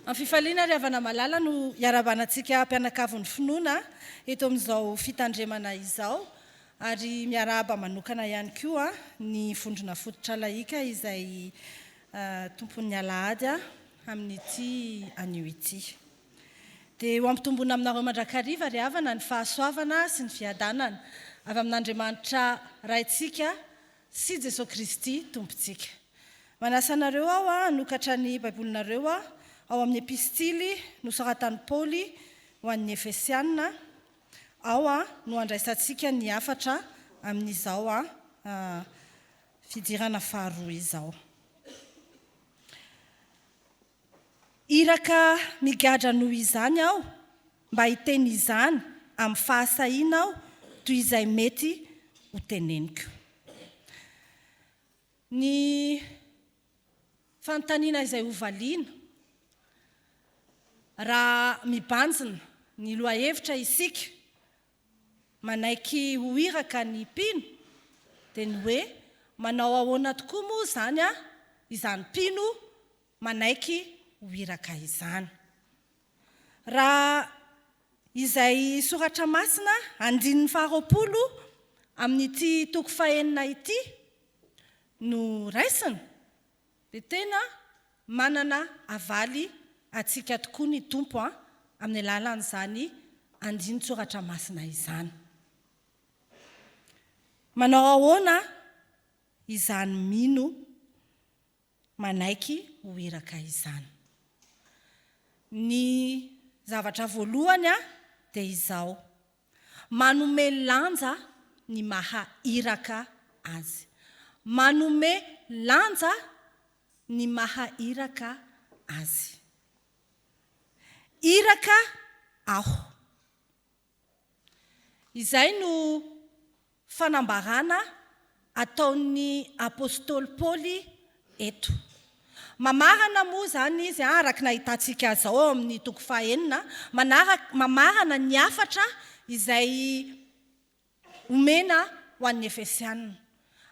Amin'ny fifaliana ry havana malala no iarabanantsika mpianakavy ny finoana eto amin'izao fitandremana izao ary miarahaba manokana ihany koa ny vondrona fototra laika izay tompon'ny Alahady amin'ity anio ity. Dia ho ampitombona aminareo mandrakariva ry havana ny fahasoavana sy ny fiadanana avy amin'Andriamanitra raintsika sy Jesosy Kristy tompontsika. Manasa anareo aho hanokatra ny baibolinareo ao amin'ny epistily nosoratan'i Paoly ho an'ny Efesiana ao no andraisantsika ny afatra amin'izao fidirana faharoa izao. Iraka migadra noho izany aho mba hiteny izany amin'ny fahasahiana aho toy izay mety ho teneniko. Ny fanontaniana izay hovaliana raha mibanjina ny lohahevitra isika manaiky ho iraka ny mpino dia ny hoe manao ahoana tokoa moa izany izany mpino manaiky ho iraka izany. Raha izay soratra masina 9:20 amin'ity toko fahenina ity no raisina dia tena manana avaly atsika tokoa ny tompo amin'ny alalan'izany 9 soratra masina izany. Manao ahoana izany mino manaiky ho iraka izany. Ny zavatra voalohany dia izao: manome lanja ny maha iraka azy. Manome lanja ny maha iraka azy. Iraka aho. Izay no fanambarana ataon'ny apôstôly Paoly eto. Mamarana moa zany izy araka nahitantsika zao ao amin'ny toko fahenina, mamarana ny afatra izay omena ho an'ny Efesiana.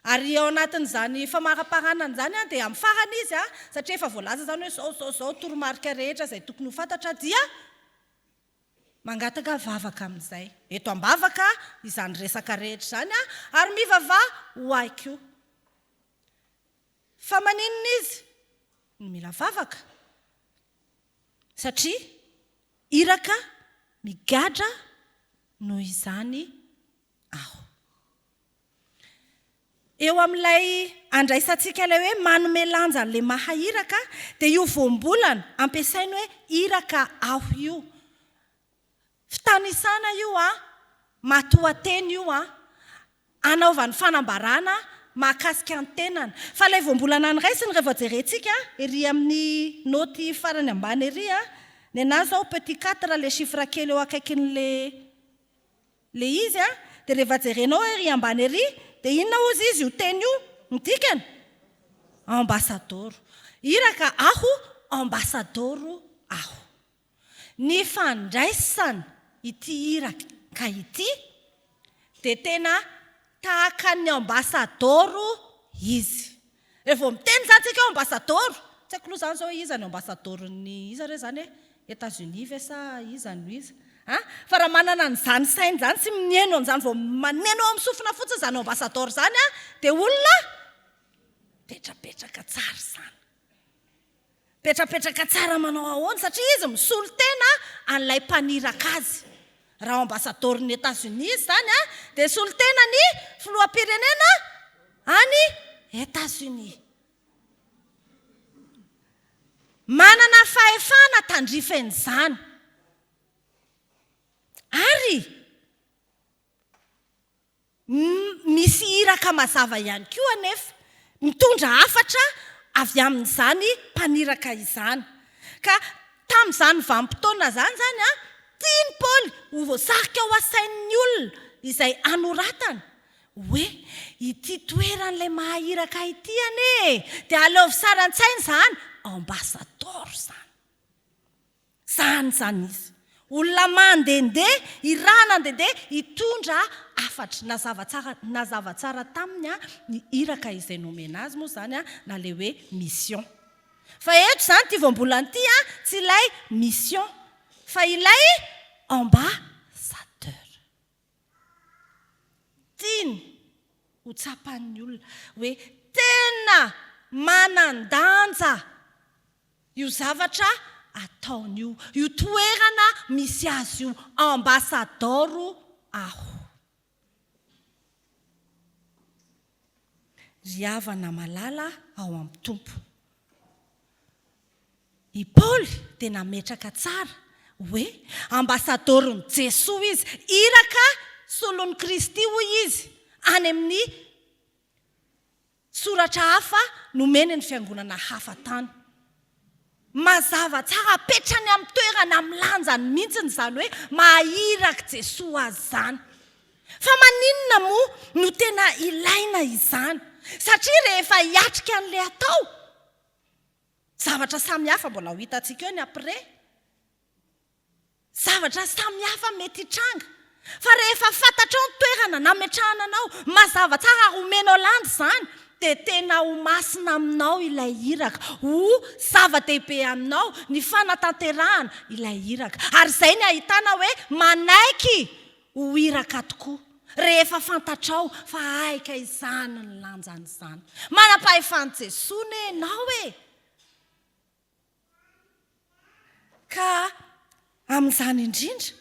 Ary ao anatin'izany famaraparanana izany dia amin'ny farany izy satria efa voalaza zany hoe zao toromarika rehetra izay tokony ho fantatra dia mangataka vavaka amin'izay. Eto ambavaka izany resaka rehetra izany ary mivavaha ho aiko. Fa maninona izy no mila vavaka? Satria iraka migadra noho izany aho. Eo amin'ilay andraisantsika ilay hoe manome lanja le maha iraka dia io voambolana ampiasainy hoe iraka aho io. Fitanisana io matoateny io anaovany fanambarana mahakasika ny tenana. Fa ilay voambolana an'iraisiny rehefa jerentsika ery amin'ny noty farany ambany ery ny anazy zao petit 4 le chiffre kely eo akaikin'le izy dia rehefa jerenao ery ambany ery dia inona ozy izy io teny io midikany? Ambassadeur. Iraka aho, ambassadeur aho. Ny fandraisana ity iraka ity dia tena tahaka ny ambassadeur izy. Rehefa miteny zany tsika ambassadeur, tsy haiko loha zany zao iza ny ambassadeur ny iza re zany États-Unis ve sa iza no iza? Fa raha manana n'izany sainy zany sy mineno an'izany vao maneno amin'ny sofina fotsiny zany ambassadeur zany dia olona petrapetraka tsara zany. Petrapetraka tsara manao ahoana satria izy misolo tena an'ilay mpaniraka azy. Raha ambassadeur ny États-Unis zany dia solo tena ny filoham-pirenena any États-Unis. Manana fahefana tandrifen'izany. Ary misy iraka mazava ihany koa anefa mitondra afatra avy amin'izany mpaniraka izany. Ka tamin'izany vanim-potoana zany tiany Paoly ho voasarika ao asain'ny olona izay anoratany hoe ity toeran'ilay maha iraka ity dia aleovy sara an-tsainy zany ambassadeur zany izy. Olona mandehandeha, irana andehandeha hitondra afatra nazava tsara taminy ny iraka izay nomena azy moa zany na le hoe mission. Fa eto zany ty voambolana ty sy ilay mission fa ilay ambassadeur. Tiany ho tsapan'ny olona hoe tena manandanja io zavatra ataony io toerana misy azy io ambassadoro aho. Ry havana malala ao amin'ny tompo. I Paoly dia nametraka tsara hoe ambasadoron'i Jesoa izy, iraka solon'i Kristy hoy izy any amin'ny soratra hafa nomeny ny fiangonana hafa tany. Mazava tsara apetrany amin'ny toerana milanjany mihitsiny izany hoe mahiraka Jesoa azy izany. Fa maninona moa no tena ilaina izany? Satria rehefa hiatrika an'ilay atao, zavatra samihafa mbola ho hitantsika eo ny après. Zavatra samihafa mety hitranga. Fa rehefa fantatrao ny toerana nametrahana anao, mazava tsara romenao landy izany, dia tena ho masina aminao ilay iraka, ho zava-dehibe aminao ny fanatanterahana ilay iraka. Ary izay ny ahitana hoe manaiky ho iraka tokoa. Rehefa fantatrao fa aika izany ny lanjany izany. Manam-pahefany Jesoa ne ianao e. Ka amin'izany indrindra,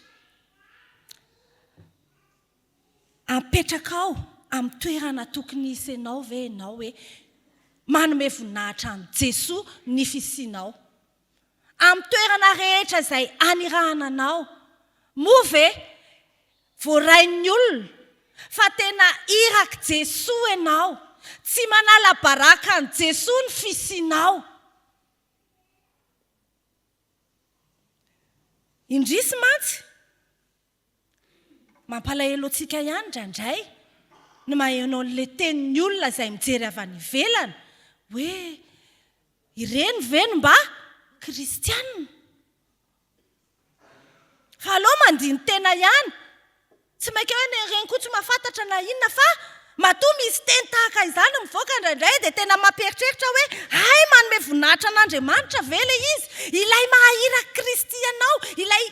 apetraka ao amin'ny toerana tokony hisy ianao ve ianao hoe manome voninahitra amin'ny Jesoa ny fisianao. Amin'ny toerana rehetra izay anirahana anao, moa ve voarain'ny olona fa tena iraka Jesoa ianao, tsy manala baraka ny Jesoa ny fisianao. Indrisy mantsy mampalahelo antsika ihany indraindray ny maheno an'ilay tenin'ny olona izay mijery avy any ivelany hoe ireny ve no mba kristianina? Fa aleo mandiny tena ihany, tsy mainka hoe ireny koa tsy mahafantatra na inona, fa matoa misy teny tahaka izany mivoaka indraindray dia tena mampieritreritra hoe hay manome voninahitra an'Andriamanitra ve ilay izy, ilay mahiraka Kristy ianao, ilay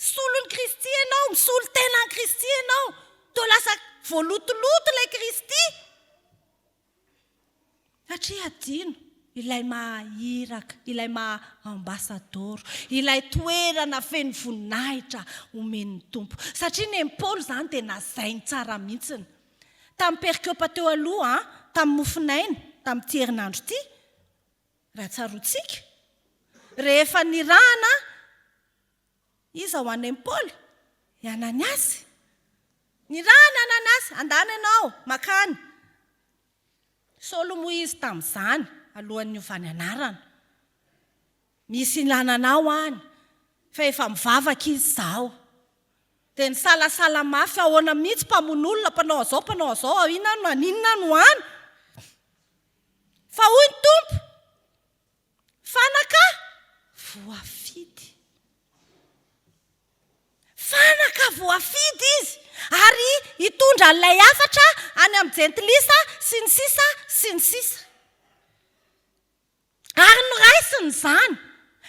solon'ny Kristy ianao, misolo tenan'i Kristy ianao, toa lasa voalotoloto ilay Kristy. Satria adino ilay mahiraka, ilay maha-ambasadoro, ilay toerana feno voninahitra omen'ny tompo. Satria ny Paoly izany dia nazainy tsara mihitsiny. Tamin'ny Fjkm teo aloha, tamin'ny mofinaina, tamin'ny herinandro ity, raha tsarotsika, rehefa nirahana, iza ho an'ny Paoly, i Ananiasy. Nirahana Ananiasy, andany ianao, makany. Saolo moa izy tamin'izany, alohan'ny hiovany anarana. Misy ilananao any, fa efa mivavaka izy izao. Dia ny salasala mafy ahoana mihitsy mpamon'olona, mpanao azao, inona no any. Fa hoy ny tompo, fanaka voafidy. Fanaka voafidy izy, ary hitondra ilay hafatra any amin'ny jentilisa sy ny sisa sy ny sisa. Ary noraisiny izany,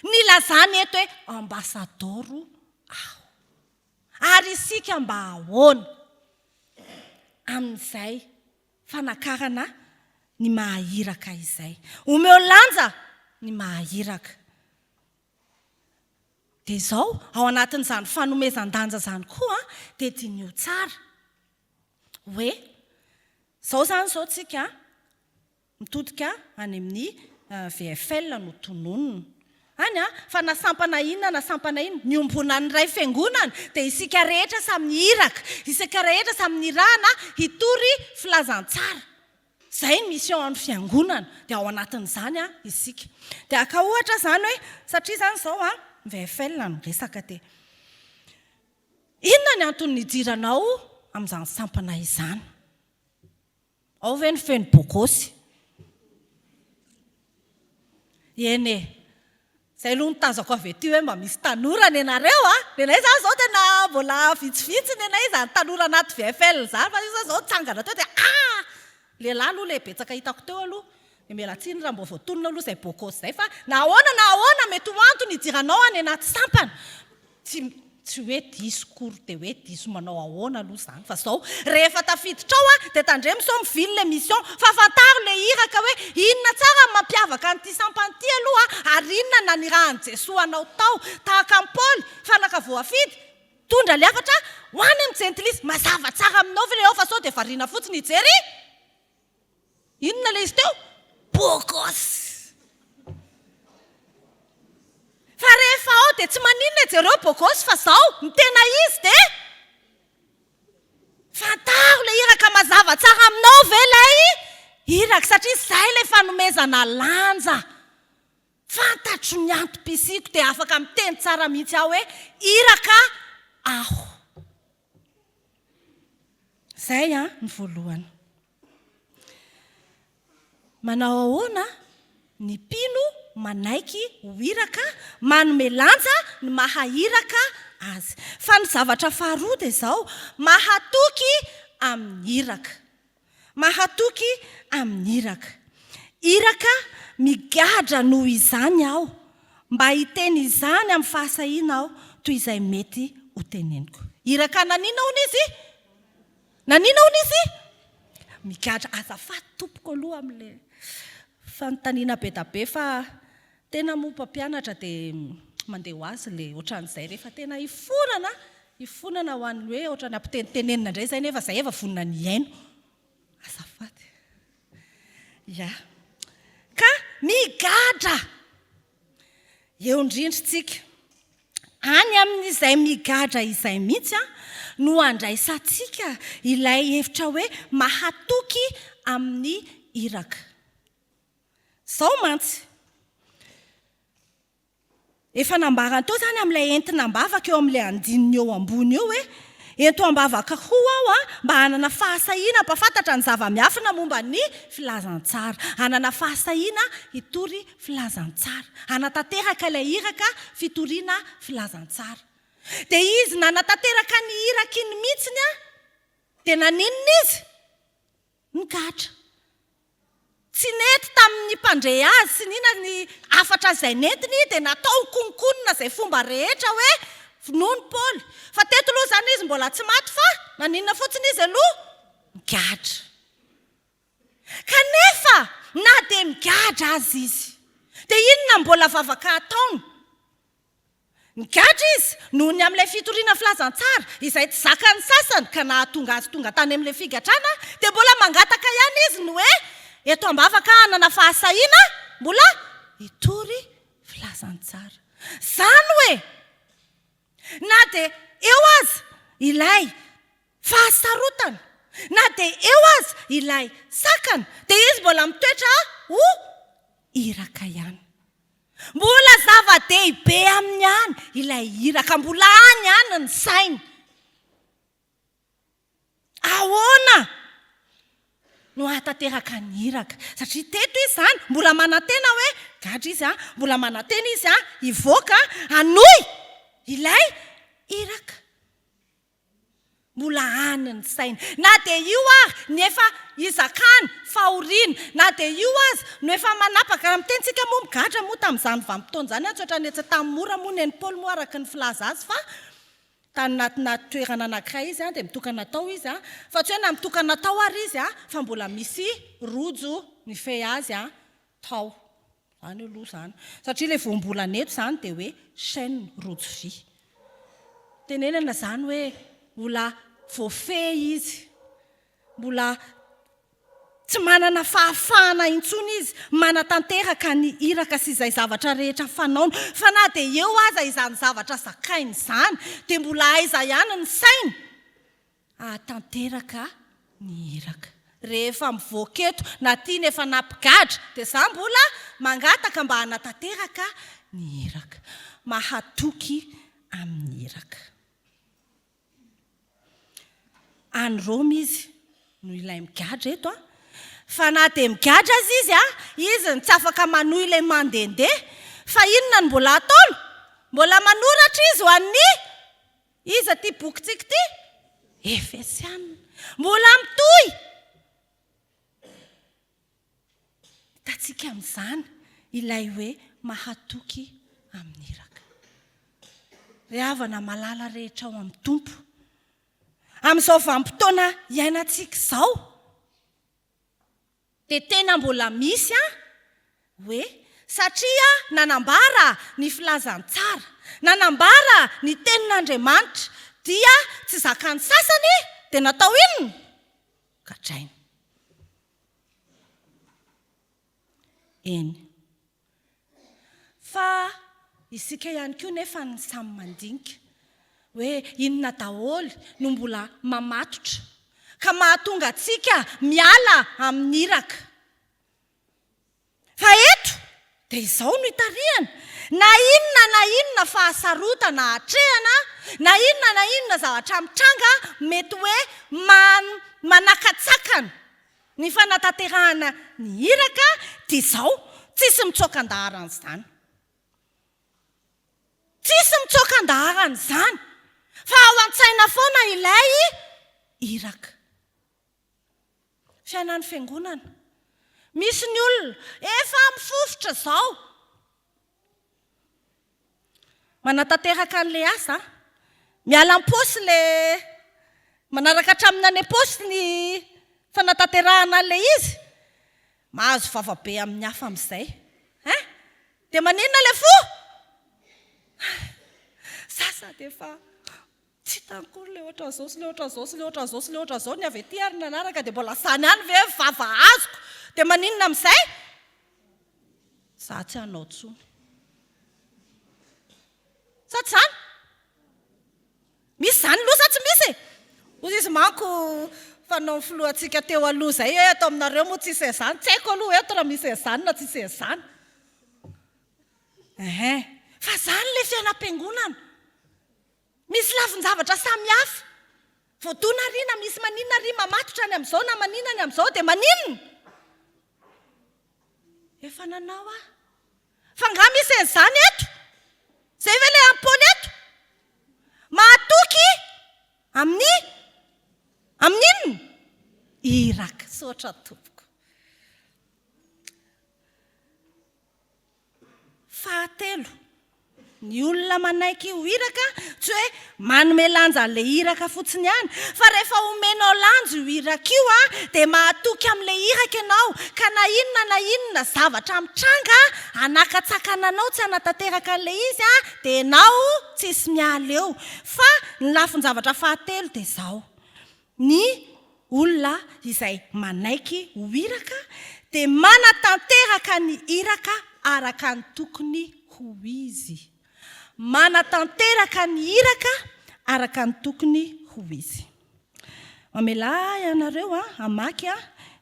nilazany eto hoe ambasadoro aho. Ary isika mba ahoana amin'izay fanakarana ny mahiraka izay. Omeo lanja ny mahiraka. Dia izao, ao anatin'izany fanomezan-danja izany koa, dia dinio tsara. Hoe, izao izany izao tsika mitodika any amin'ny VFL no tononona. Any fa nasampana inona, ny ombonan'ny iray fiangonana, dia isika rehetra samy iraka, isika rehetra samy nirahana hitory filazantsara. Izay ny mission amin'ny fiangonana, dia ao anatin'izany isika. Dia aka ohatra izany hoe, satria izany izao VFL no resaka dia. Inona ny antony nidiranao amin'izany sampana izany? Ao ve ny feno bokosy? Eny e. Izay aloha nitazako avy ety hoe mba misy tanora ny anareo Nenay izany izao tena mbola vitsivitsy nenay izany tanora anaty VFL izany, fa izy izao tsangana teo dia lehilahy aloha ilay betsaka hitako teo aloha. Mialatsiny raha mbo voatonona aloha izay bokosy izay, fa nahoana mety ho antony idiranao any anaty sampana. Tsy hoe diso kory dia hoe diso manao ahoana aloha izany fa zao rehefa tafiditra ao dia tandremo sao mivily le mission fa fantaro le iraka hoe inona tsara mampiavaka an'ity sampan'ity aloha ary inona na ny rahan'i Jesoa anao tao tahaka amin'ny Paoly fanaka voafidy tondra le hafatra ho any amin'ny gentilisy mazava tsara aminao ve le ao fa sao dia variana fotsiny hijery inona le izy teo bokos. Fa rehefa ao dia tsy maninona jereo bokos fa zao ny tena izy dia fantaro le iraka mazava tsara aminao ve lay iraka satria izay ilay fanomezana lanja fantatro ny antom-pisiko dia afaka miteny tsara mihitsy aho hoe iraka aho. Zay ny voalohany. Manao ahoana ny mpino manaiky ho iraka manome lanja ny mahahiraka azy. Fa ny zavatra faharoa dia izao mahatoky amin'ny iraka. Mahatoky amin'ny iraka. Iraka migadra noho izany aho mba hiteny izany amin'ny fahasahiana aho toy izay mety ho teneniko. Iraka nanina hono izy? Nanina hono izy? Migadra azafady tompoko aloha amin'ilay fanontaniana be da be fa tena moa mpampianatra dia mandeha ho azy le ohatran'izay rehefa tena hifonana ho an'ny hoe ohatrany ampitenitenenina indray izay nefa izay efa vonina ny aino azafady ya ka migadra eo indrindratsika any amin'izay migadra izay mihitsy no andraisantsika ilay hevitra hoe mahatoky amin'ny iraka. Zao mantsy efa nambarana teo zany amin'ilay entina ambavaka eo amin'ilay andininy eo ambony eo hoe ento ambavaka ho aho mba hanana fahasahiana mpafantatra ny zava-miafina momba ny filazantsara, hanana fahasahiana hitory filazantsara, hanatanteraka ilay iraka fitoriana filazantsara. Dia izy nanatanteraka ny iraka iny mihitsiny dia naninona izy? Migadra. Tsy nety tamin'ny mpandre azy sy nina ny afatra izay netiny dia natao konkonina izay fomba rehetra hoe noho ny Paoly. Fa teto aloha izany izy mbola tsy maty fa naninona fotsiny izy aloha? Migadra. Kanefa na dia migadra azy izy dia inona mbola vavaka ataony? Migadra izy noho ny amin'ilay fitoriana filazantsara izay tsy zakany sasany ka nahatonga azy tonga tany amin'ilay figadrana dia mbola mangataka ihany izy no hoe eto ambavaka hanana fahasahiana mbola hitory filazantsara. Zany hoe na dia eo azy ilay fahasarotana na dia eo azy ilay sakana dia izy mbola mitoetra ho iraka ihany. Mbola zava-dehibe amin'ny any ilay iraka, mbola any any ny sainy. Ahoana no ahatanteraka ny iraka? Satria teto izy zany mbola manantena hoe gadra izy mbola manantena izy hivoaka hanohy ilay iraka. Mbola any ny sainy. Na dia io ary ny efa izakany fahoriana, na dia io azy no efa manapaka amitentsika moa migadra moa tamin'izany vanim-potoana izany tsy ohatrany etsy tamin'ny mora moa ny Paoly moa araka ny filaza azy fa tany natina toerana anankiray izy dia mitokana tao izy fa tsy hoe na mitokana tao ary izy fa mbola misy rojo ny fe azy tao zany aloha zany satria ilay voambolana eto zany dia hoe chaîne rojo vy. Tenenana zany hoe mbola voafe izy, mbola tsy manana fahafahana intsony izy manatanteraka ny iraka sy izay zavatra rehetra fanaony. Fa na dia eo aza izany zavatra zakainy izany dia mbola aiza ihany ny sainy ahatanteraka ny iraka. Rehefa mivoaka eto na tiany efa nampigadra dia za mbola mangataka mba hanatanteraka ny iraka, mahatoky amin'ny iraka. Any Roma izy no ilay migadra eto fa na dia migadra azy izy ny tsy afaka manohy ilay mandehandeha fa inona ny mbola ataony? Mbola manoratra izy ho an'ny iza ty bokintsika ty? Efesiana. Mbola mitohy hitantsika amin'izany ilay hoe mahatoky amin'ny iraka. ry havana malala rehetra ao amin'ny tompo amin'izao vanim-potoana iainantsika izao dia tena mbola misy hoe satria nanambara ny filazantsara nanambara ny tenin'Andriamanitra dia tsy zakany sasany dia natao inona gadraina eny fa isika ihany koa nefa ny samy mandinika hoe inona daholo no mbola mamatotra ka mahatonga antsika miala amin'ny iraka fa eto dia izao no hitarihana na inona fahasarotana hatrehana na inona zavatra mitranga mety hoe manakatsakana ny fanatanterahana ny iraka dia izao tsisy mitsokan-daharan'izany tsisy mitsokan-daharan'izany fa ao an-tsaina foana ilay iraka fiainan'ny fiangonana misy ny olona efa mifofotra izao manatanteraka an'ilay asa miala am-paosy ilay manaraka hatraminy any am-paosy ny fanatanterahana an'ilay izy mahazo vavabe amin'ny hafa amin'izay dia maninona ilay fo sasady efa tsy tankory le ohatra zao sy le ohatra zao sy le ohatra zao sy le ohatra zao ny avy ety ary nanaraka dia mbola sany any ve vava azoko dia maninona amin'izay za tsy hanao tsony sa tsy zany misy zany losa tsy misy ozy izy manko fanao ny filohantsika teo aloha zay hoe atao aminareo moa tsisy izany tsy haiko aloha eto raha misy izany na tsisy izany fa zany le fiainam-piangonana misy lafin-javatra samihafa voadona ry na misy maninona ry mamatotra any amin'izao na maninona any amin'izao dia maninona efa nanao fa nga misy izany eto zay ve le ampôly eto mahatoky amin'inona iraka sotra tompoko fahatelo ny olona manaiky ho iraka tsy hoe manome lanja an'ilay iraka fotsiny ihany fa rehefa omenao lanja io iraka io dia mahatoky amin'ilay iraka ianao ka na inona zavatra mitranga hanakatsakana anao tsy hanatanteraka an'ilay izy dia ianao tsisy miala eo fa ny lafin-javatra fahatelo dia izao ny olona izay manaiky ho iraka dia manatanteraka ny iraka araka ny tokony ho izy manatanteraka ny iraka araka ny tokony ho izy mamela ianareo amaky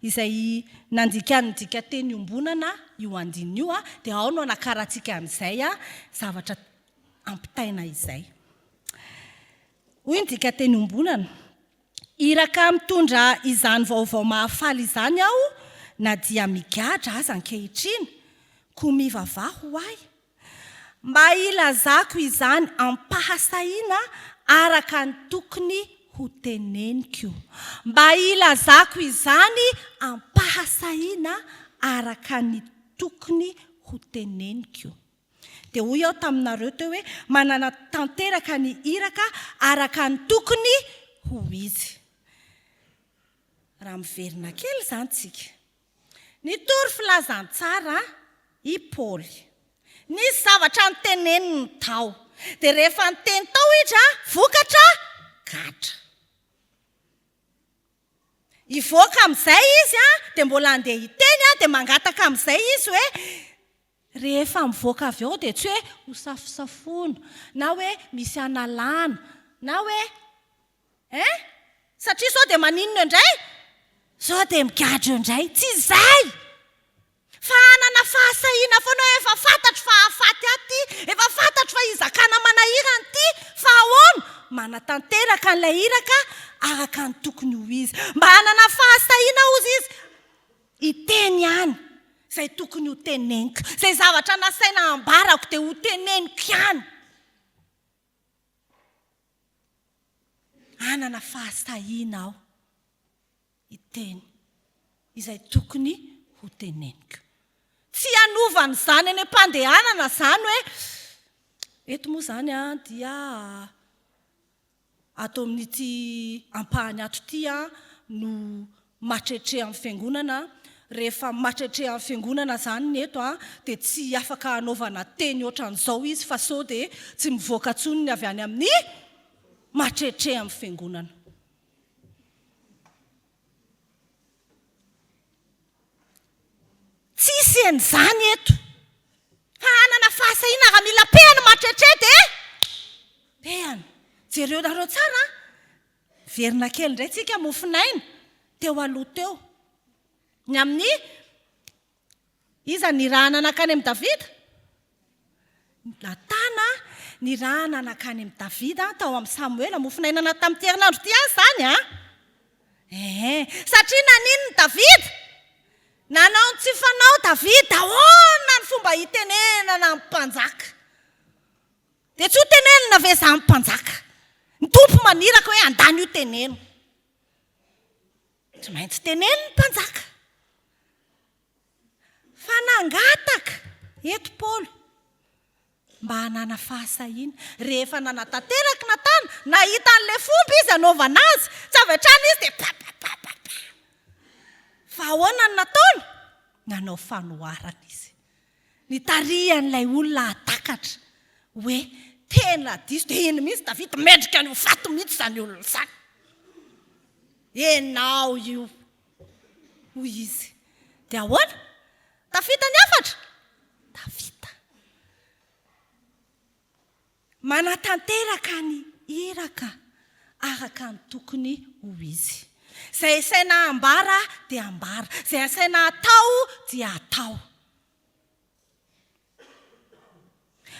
izay nandika teny ombonana io andiny io dia ao no anakaratsika an'izay zavatra ampitaina izay hoy ndika teny ombonana iraka mitondra izany vaovao mahafaly izany aho na dia migadra aza ankehitriny ko mivavaho ahy mba ilazako izany ampahasahiana araka ny tokony ho teneniko mba ilazako izany ampahasahiana araka ny tokony ho teneniko dia hoy aho taminareo teo hoe manana tanteraka ny iraka araka ny tokony ho izy raha miverina kely zany tsika nitory filazantsara i Paoly nisy zavatra nyteneniny tao dia rehefa nyteny tao izy vokatra gadra ivoaka amin'izay izy dia mbola andeha hiteny dia mangataka amin'izay izy hoe rehefa mivoaka avy ao dia tsy hoe ho safosafoana na hoe misy analana na hoe satria sao dia maninona indray sao dia migadra indray tsy izay fa anana fahasahiana foana hoe efa fantatro fa hafaty aty efa fantatro fa izakana manahirana ity fa ahoana manatanteraka an'ilay iraka araka ny tokony ho izy mba hanana fahasahiana ozy izy hiteny ihany izay tokony ho teneniko izay zavatra nasaina ambarako dia ho teneniko ihany hanana fahasahiana aho hiteny izay tokony ho teneniko tsy hanovana izany any am-pandehanana izany hoe Eto moa zany dia atao amin'ity ampahany ato ity no matretre amin'ny fiangonana. Rehefa matretre amin'ny fiangonana zany ny eto dia tsy afaka hanaovana teny ohatran'izao izy fa sao dia tsy mivoaka tsony avy any amin'ny matretre amin'ny fiangonana. Tsisy an'izany eto. Fa anana fahasahiana raha mila pehany matretre dia pehany. Jereo nareo tsara verina kely indray tsika mofinaina teo aloha teo. Ny amin'ny iza ny raha nanakany amin'ny Davida? Natana ny raha nanakany amin'ny Davida tao amin'ny Samuela mofinainana tamin'ny herinandro ty zany satria nanino ny Davida? Nanao tsy fanao Davida ahoana ny fomba hitenenana amin'ny mpanjaka. Dia tsy ho tenenina ve za amin'ny mpanjaka? Ny tompo maniraka hoe andany io teneno. Tsy maintsy teneno ny mpanjaka. Fa nangataka eto Paoly mba hanana fahasahiana. Rehefa nanatanteraka Natana, nahita an'ilay fomba izy anaovana azy, tsy avy hatrany izy dia papapapapa. Fa ahoana ny nataony? Nanao fanoharana izy. Nitarihan'ilay olona atakatra hoe tena diso dia eny mihitsy Davida mendrika an'io fato mihitsy izany olona izany. Enao io hoy izy. Dia ahoana? Davida ny afatra? Davida. Manatanteraka ny iraka araka ny tokony ho izy. Izay asaina ambara dia ambara. Izay asaina atao dia atao.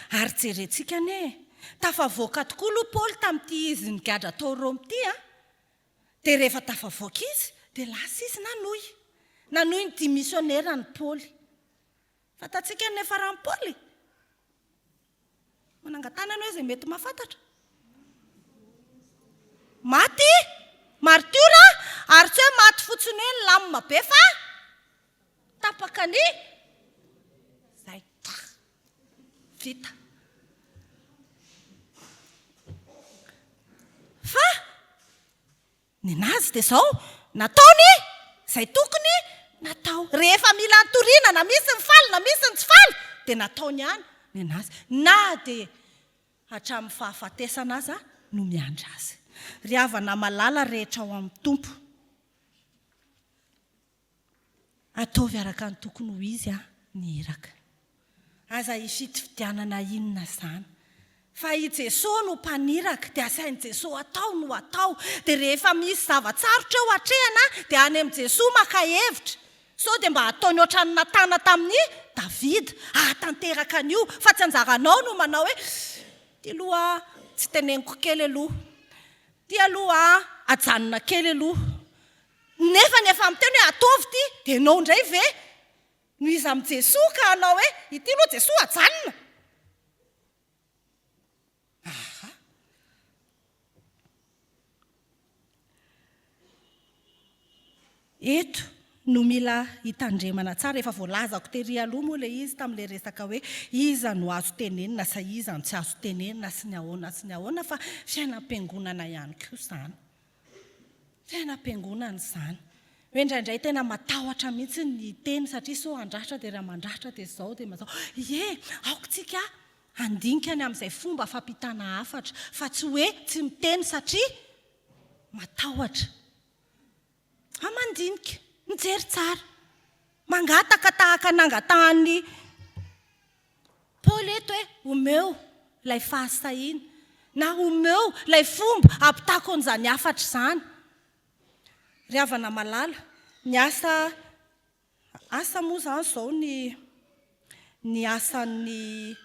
Ary jerentsika ane, tafavoaka tokoa aloha Paoly tamin'ity izy nigadra tao Roma ity dia rehefa tafavoaka izy dia lasa izy nanohy. Nanohy ny dimisionera ny Paoly. Fatatsika nefa raha ny Paoly manangatanana hoe izay mety mahafantatra. Maty, martyra, ary tsy hoe maty fotsiny hoe ny lamina be fa tapaka ny zay vita. Fa ny nazy dia izao nataony izay tokony natao. Rehefa mila antoriana na misy ny faly na misy ny tsy faly dia nataony ihany ny nazy. Na dia hatramin'ny fahafatesana aza no miandra azy. Ry havana malala rehetra ao amin'ny tompo. Ataovy araka ny tokony ho izy ny iraka. Aza hifity fidianana inona izany. Fa i Jesosy no mpaniraka dia asain'i Jesosy atao no atao. Dia rehefa misy zavatsarotra eo hatrehana dia any amin'i Jesosy maka hevitra. So dia mba ataony ohatran'ny Natana tamin'ny Davida. Tanteraka an'io fa tsy anjaranao no manao hoe ty aloha tsy teneniko kely aloha. Ty aloha ajanona kely aloha. Nefa amin'ny teny hoe ataovy ty dia ianao indray ve no izy amin'i Jesosy ka hanao hoe ity aloha Jesosy ajanona. Eto no mila hitandremana tsara. Efa voalazako tery aloha moa ilay izy tamin'ilay resaka hoe iza no azo tenenina sa iza no tsy azo tenenina sy ny ahoana fa fiainam-piangonana ihany koa izany. Fiainam-piangonana izany. Hoe indraindray tena matahotra mihitsy ny teny satria so andratra dia raha mandratra dia izao dia mazao. Aokontsika andinika any amin'izay fomba fampitana hafatra fa tsy hoe tsy miteny satria matahotra. Amandinika, mijery tsara, mangataka tahaka nangatahany Paoly eto hoe omeo ilay fahasahiana na omeo ilay fomba ampitako an'izany hafatra izany. Ry havana malala, ny asa moa izany izao ny asan'ny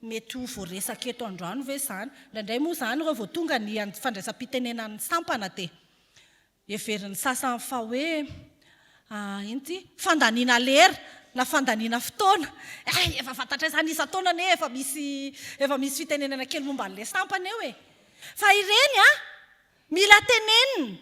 mety ho voaresaka eto androany ve izany. Indraindray moa izany rehefa tonga ny fandraisam-pitenenan'ny sampana dia everin'ny sasany fa hoe inty fandaniana lera na fandaniana fotoana. Efa fantatra izany isa-taona ane efa misy fitenenana kely momba an'ilay sampana eo e. Fa ireny mila tenenina.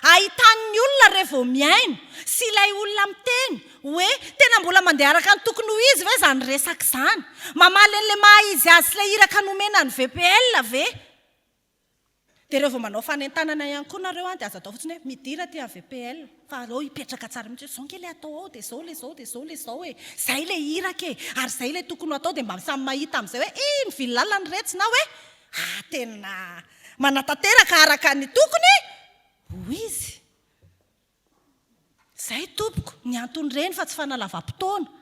Ahitan'ny olona rehefa miaino sy ilay olona miteny hoe tena mbola mandeha araka ny tokony ho izy ve zany resaka izany. Mamaly an'ilay maha izy azy sy ilay iraka nomena ny VPL ve? Dia rehefa manao fanentanana ihany koa nareo dia aza atao fotsiny hoe midira ty amin'ny VPL. Fa aleo hipetraka tsara mihitsy hoe izao nge ilay atao ao dia izao ilay izao dia izao ilay izao e. Izay ilay iraka e. Ary izay ilay tokony atao dia mba samy mahita amin'izay hoe mivily lalany retsy na hoe tena manatanteraka araka ny tokony ho izy. Izay tompoko ny anton'ireny fa tsy fanalavam-potoana.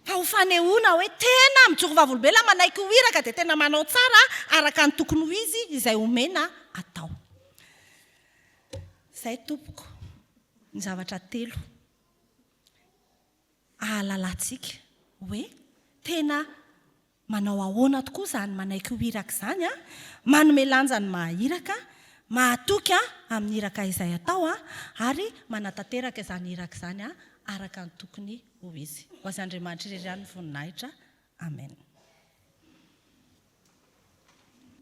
Fa ho fanehoana hoe tena mijoro vavolombelona manaiky ho iraka dia tena manao tsara araka ny tokony ho izy izay omena atao. Izay tompoko ny zavatra telo ahalalantsika hoe tena manao ahoana tokoa izany manaiky ho iraka izany manome lanja ny mahiraka, mahatoky amin'ny iraka izay atao ary manatanteraka izany iraka izany araka ny tokony ho izy. Ho azy Andriamanitra irery ihany ny voninahitra. Amen.